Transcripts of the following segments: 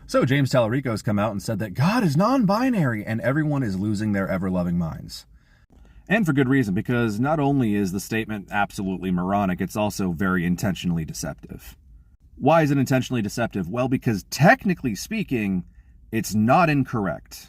So James Tallarico has come out and said that God is non-binary and everyone is losing their ever-loving minds. And for good reason, because not only is the statement absolutely moronic, it's also very intentionally deceptive. Why is it intentionally deceptive? Well, because technically speaking, it's not incorrect.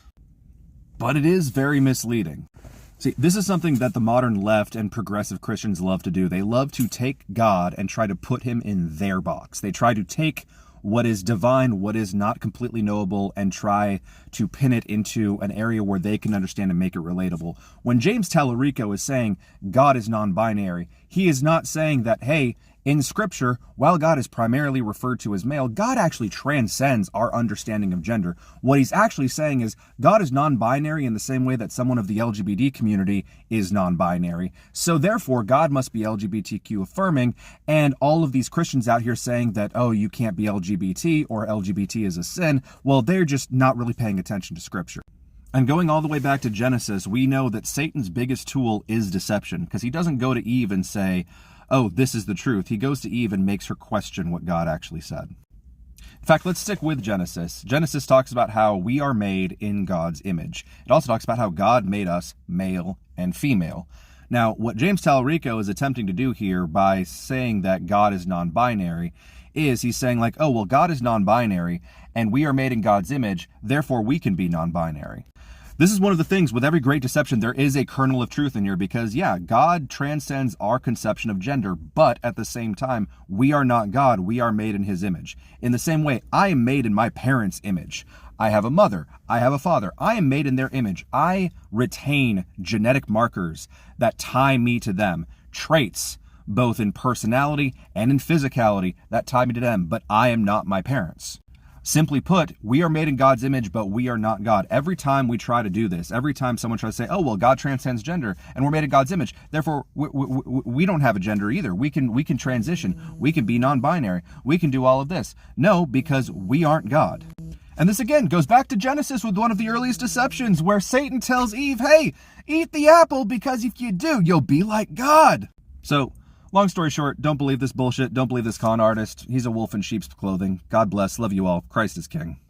But it is very misleading. See, this is something that the modern left and progressive Christians love to do. They love to take God and try to put him in their box. They try to take what is divine, what is not completely knowable, and try to pin it into an area where they can understand and make it relatable. When James Tallarico is saying God is non-binary, he is not saying that, hey, in Scripture, while God is primarily referred to as male, God actually transcends our understanding of gender. What he's actually saying is God is non-binary in the same way that someone of the LGBT community is non-binary. So therefore, God must be LGBTQ affirming, and all of these Christians out here saying that, oh, you can't be LGBT or LGBT is a sin, well, they're just not really paying attention to Scripture. And going all the way back to Genesis, we know that Satan's biggest tool is deception, because he doesn't go to Eve and say, oh, this is the truth. He goes to Eve and makes her question what God actually said. In fact, let's stick with Genesis. Genesis talks about how we are made in God's image. It also talks about how God made us male and female. Now, what James Tallarico is attempting to do here by saying that God is non-binary is he's saying like, oh, well, God is non-binary and we are made in God's image, therefore we can be non-binary. This is one of the things with every great deception, there is a kernel of truth in here because, yeah, God transcends our conception of gender, but at the same time, we are not God. We are made in his image. In the same way, I am made in my parents' image. I have a mother. I have a father. I am made in their image. I retain genetic markers that tie me to them, traits, both in personality and in physicality, that tie me to them, but I am not my parents. Simply put, we are made in God's image, but we are not God. Every time we try to do this, every time someone tries to say, oh, well, God transcends gender and we're made in God's image, therefore we don't have a gender either. We can transition. We can be non-binary. We can do all of this. No, because we aren't God. And this again goes back to Genesis with one of the earliest deceptions where Satan tells Eve, hey, eat the apple because if you do, you'll be like God. So, long story short, don't believe this bullshit. Don't believe this con artist. He's a wolf in sheep's clothing. God bless. Love you all. Christ is king.